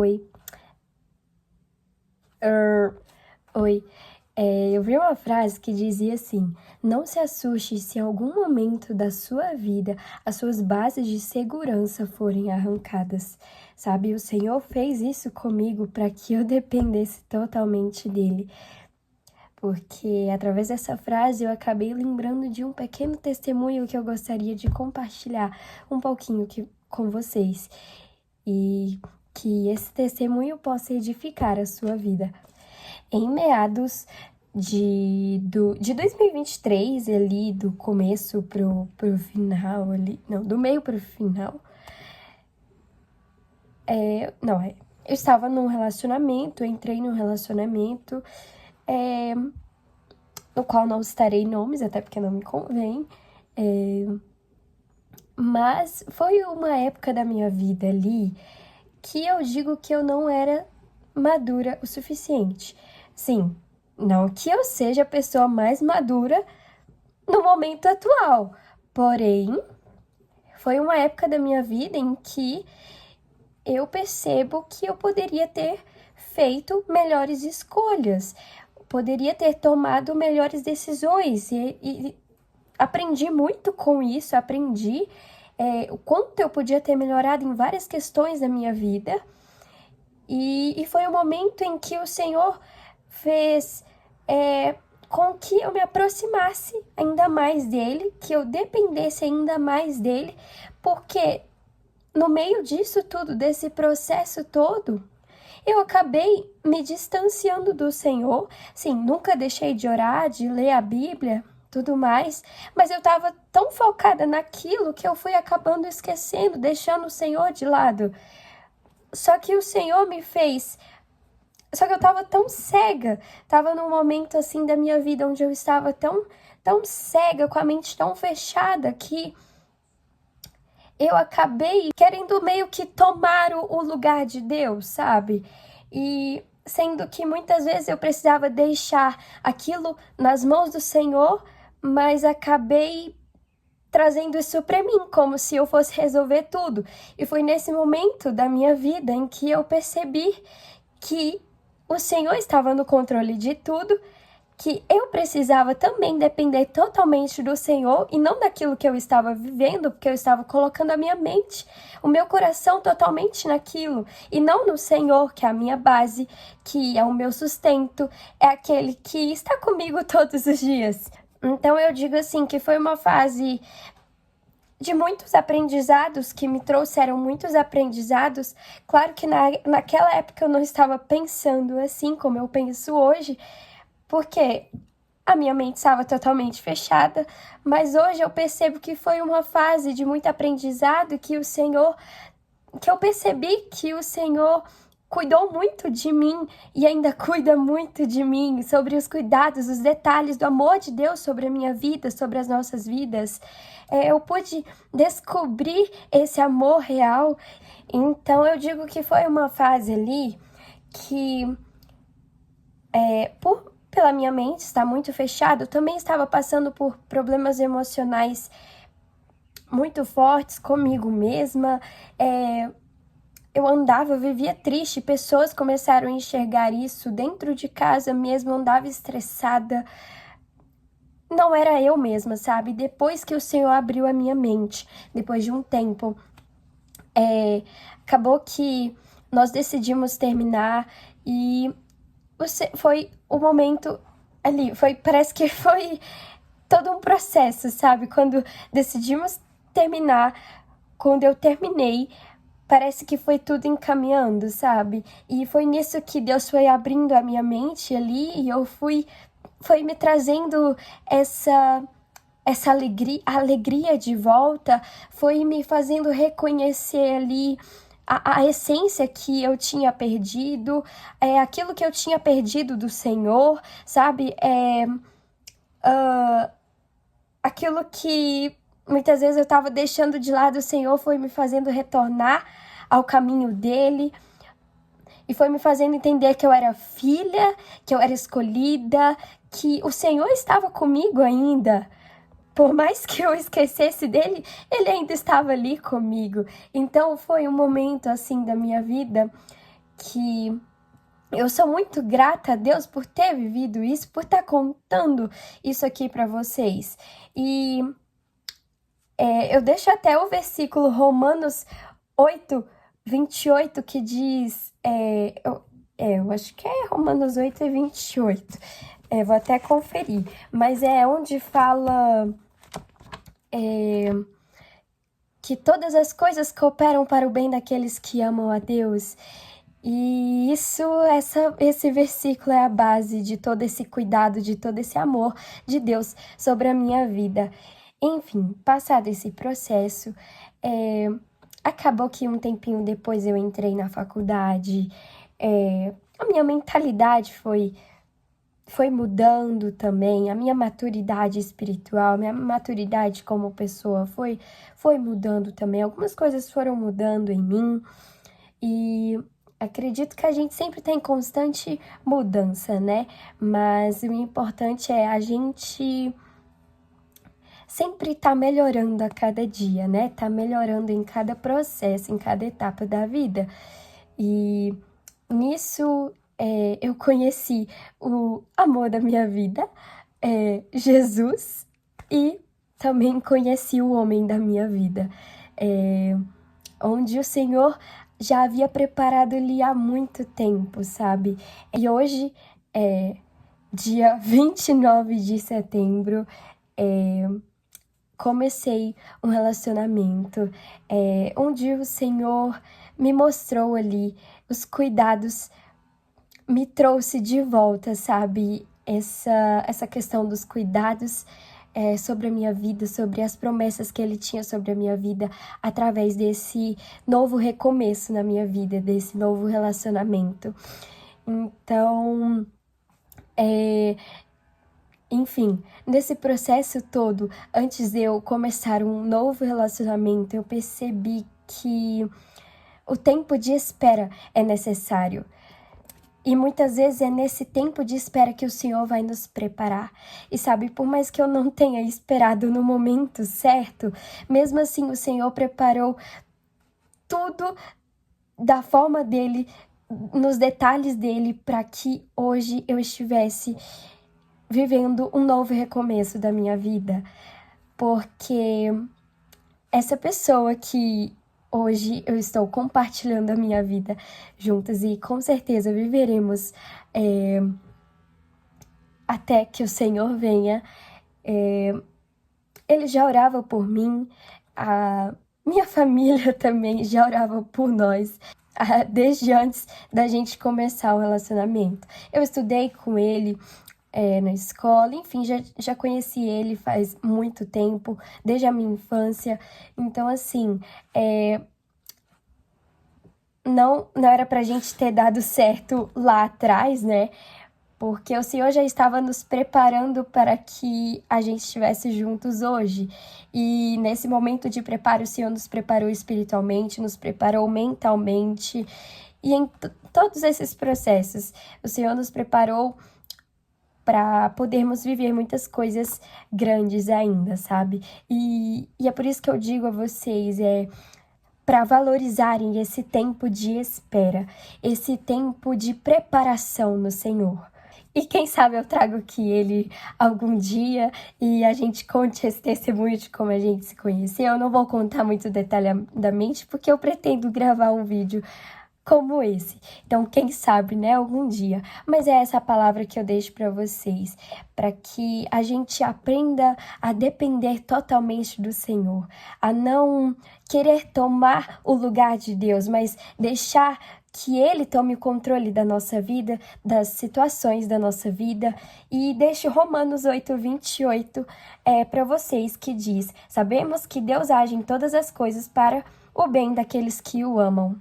Oi. Oi. Eu vi uma frase que dizia assim: não se assuste se em algum momento da sua vida as suas bases de segurança forem arrancadas. Sabe, o Senhor fez isso comigo para que eu dependesse totalmente dele. Porque através dessa frase eu acabei lembrando de um pequeno testemunho que eu gostaria de compartilhar um pouquinho com vocês. E que esse testemunho possa edificar a sua vida. Em meados de 2023, ali do começo pro final, ali, não, do meio pro final, eu estava num relacionamento, entrei num relacionamento, no qual não citarei nomes, até porque não me convém, mas foi uma época da minha vida ali que eu digo que eu não era madura o suficiente. Sim, não que eu seja a pessoa mais madura no momento atual, porém, foi uma época da minha vida em que eu percebo que eu poderia ter feito melhores escolhas, poderia ter tomado melhores decisões e aprendi muito com isso, aprendi o quanto eu podia ter melhorado em várias questões da minha vida e foi um momento em que o Senhor fez com que eu me aproximasse ainda mais dele, que eu dependesse ainda mais dele, porque no meio disso tudo, desse processo todo, eu acabei me distanciando do Senhor. Sim, nunca deixei de orar, de ler a Bíblia, tudo mais, mas eu estava tão focada naquilo que eu fui acabando esquecendo, deixando o Senhor de lado. Só que o Senhor me fez... Só que eu estava tão cega, estava num momento assim da minha vida onde eu estava tão cega, com a mente tão fechada, que eu acabei querendo meio que tomar o lugar de Deus, sabe? E sendo que muitas vezes eu precisava deixar aquilo nas mãos do Senhor, mas acabei trazendo isso para mim, como se eu fosse resolver tudo. E foi nesse momento da minha vida em que eu percebi que o Senhor estava no controle de tudo, que eu precisava também depender totalmente do Senhor e não daquilo que eu estava vivendo, porque eu estava colocando a minha mente, o meu coração totalmente naquilo e não no Senhor, que é a minha base, que é o meu sustento, é aquele que está comigo todos os dias. Então eu digo assim que foi uma fase de muitos aprendizados, que me trouxeram muitos aprendizados. Claro que naquela época eu não estava pensando assim como eu penso hoje, porque a minha mente estava totalmente fechada, mas hoje eu percebo que foi uma fase de muito aprendizado, que eu percebi que o Senhor cuidou muito de mim e ainda cuida muito de mim, sobre os cuidados, os detalhes do amor de Deus sobre a minha vida, sobre as nossas vidas. Eu pude descobrir esse amor real. Então eu digo que foi uma fase ali que, pela minha mente estar muito fechada, eu também estava passando por problemas emocionais muito fortes comigo mesma. Eu vivia triste, pessoas começaram a enxergar isso dentro de casa mesmo, eu andava estressada. Não era eu mesma, sabe? Depois que o Senhor abriu a minha mente, depois de um tempo, acabou que nós decidimos terminar e foi o momento ali, parece que foi todo um processo, sabe? Quando decidimos terminar, quando eu terminei, parece que foi tudo encaminhando, sabe? E foi nisso que Deus foi abrindo a minha mente ali e foi me trazendo essa alegria de volta, foi me fazendo reconhecer ali a essência que eu tinha perdido, aquilo que eu tinha perdido do Senhor, sabe? Aquilo que muitas vezes eu estava deixando de lado, o Senhor foi me fazendo retornar ao caminho dele e foi me fazendo entender que eu era filha, que eu era escolhida, que o Senhor estava comigo ainda. Por mais que eu esquecesse dele, ele ainda estava ali comigo. Então foi um momento assim da minha vida que eu sou muito grata a Deus por ter vivido isso, por estar contando isso aqui para vocês. E eu deixo até o versículo Romanos 8, 28, que diz... eu acho que é Romanos 8 e 28. Vou até conferir. Mas é onde fala... que todas as coisas cooperam para o bem daqueles que amam a Deus. E esse versículo é a base de todo esse cuidado, de todo esse amor de Deus sobre a minha vida. Enfim, passado esse processo, acabou que um tempinho depois eu entrei na faculdade, a minha mentalidade foi mudando também, a minha maturidade espiritual, minha maturidade como pessoa foi mudando também. Algumas coisas foram mudando em mim e acredito que a gente sempre tem constante mudança, né? Mas o importante é a gente sempre tá melhorando a cada dia, né? Tá melhorando em cada processo, em cada etapa da vida. E nisso eu conheci o amor da minha vida, Jesus, e também conheci o homem da minha vida, onde o Senhor já havia preparado ali há muito tempo, sabe? E hoje, dia 29 de setembro, comecei um relacionamento onde o Senhor me mostrou ali os cuidados, me trouxe de volta, sabe? Essa questão dos cuidados sobre a minha vida, sobre as promessas que Ele tinha sobre a minha vida, através desse novo recomeço na minha vida, desse novo relacionamento. Então, enfim, nesse processo todo, antes de eu começar um novo relacionamento, eu percebi que o tempo de espera é necessário. E muitas vezes é nesse tempo de espera que o Senhor vai nos preparar. E sabe, por mais que eu não tenha esperado no momento certo, mesmo assim o Senhor preparou tudo da forma dele, nos detalhes dele, para que hoje eu estivesse vivendo um novo recomeço da minha vida. Porque essa pessoa que hoje eu estou compartilhando a minha vida juntas e com certeza viveremos até que o Senhor venha. Ele já orava por mim, a minha família também já orava por nós, desde antes da gente começar o relacionamento. Eu estudei com ele na escola, enfim, já conheci ele faz muito tempo, desde a minha infância. Então, assim, não era pra gente ter dado certo lá atrás, né? Porque o Senhor já estava nos preparando para que a gente estivesse juntos hoje. E nesse momento de preparo, o Senhor nos preparou espiritualmente, nos preparou mentalmente. E em todos esses processos, o Senhor nos preparou para podermos viver muitas coisas grandes ainda, sabe? E é por isso que eu digo a vocês, para valorizarem esse tempo de espera, esse tempo de preparação no Senhor. E quem sabe eu trago aqui ele algum dia e a gente conte esse testemunho de como a gente se conheceu. Eu não vou contar muito detalhadamente, porque eu pretendo gravar um vídeo como esse. Então, quem sabe, né, algum dia. Mas é essa palavra que eu deixo para vocês, para que a gente aprenda a depender totalmente do Senhor, a não querer tomar o lugar de Deus, mas deixar que Ele tome o controle da nossa vida, das situações da nossa vida. E deixo Romanos 8, 28 para vocês, que diz: sabemos que Deus age em todas as coisas para o bem daqueles que o amam.